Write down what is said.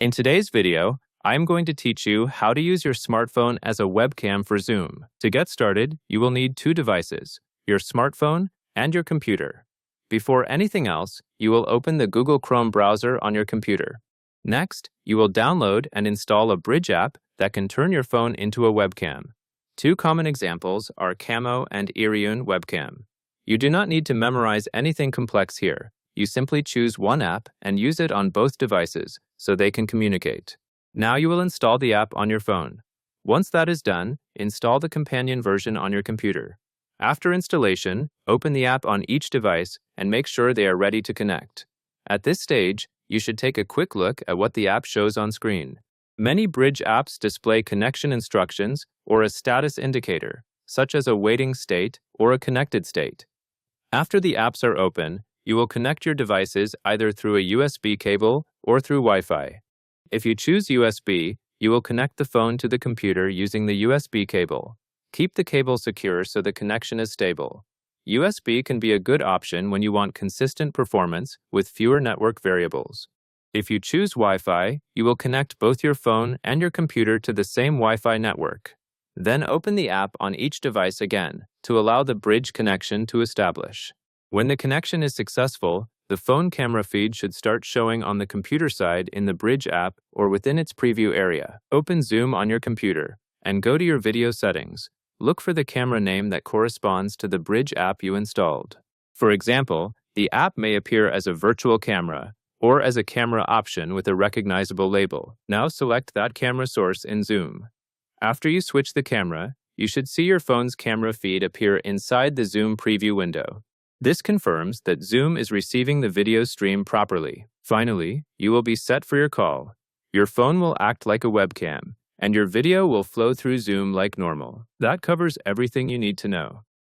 In today's video, I'm going to teach you how to use your smartphone as a webcam for Zoom. To get started, you will need two devices, your smartphone and your computer. Before anything else, you will open the Google Chrome browser on your computer. Next, you will download and install a Bridge app that can turn your phone into a webcam. Two common examples are Camo and Iriun webcam. You do not need to memorize anything complex here. You simply choose one app and use it on both devices so they can communicate. Now you will install the app on your phone. Once that is done, install the companion version on your computer. After installation, open the app on each device and make sure they are ready to connect. At this stage, you should take a quick look at what the app shows on screen. Many Bridge apps display connection instructions or a status indicator, such as a waiting state or a connected state. After the apps are open, you will connect your devices either through a USB cable or through Wi-Fi. If you choose USB, you will connect the phone to the computer using the USB cable. Keep the cable secure so the connection is stable. USB can be a good option when you want consistent performance with fewer network variables. If you choose Wi-Fi, you will connect both your phone and your computer to the same Wi-Fi network. Then open the app on each device again to allow the Bridge connection to establish. When the connection is successful, the phone camera feed should start showing on the computer side in the Bridge app or within its preview area. Open Zoom on your computer and go to your video settings. Look for the camera name that corresponds to the Bridge app you installed. For example, the app may appear as a virtual camera or as a camera option with a recognizable label. Now select that camera source in Zoom. After you switch the camera, you should see your phone's camera feed appear inside the Zoom preview window. This confirms that Zoom is receiving the video stream properly. Finally, you will be set for your call. Your phone will act like a webcam, and your video will flow through Zoom like normal. That covers everything you need to know.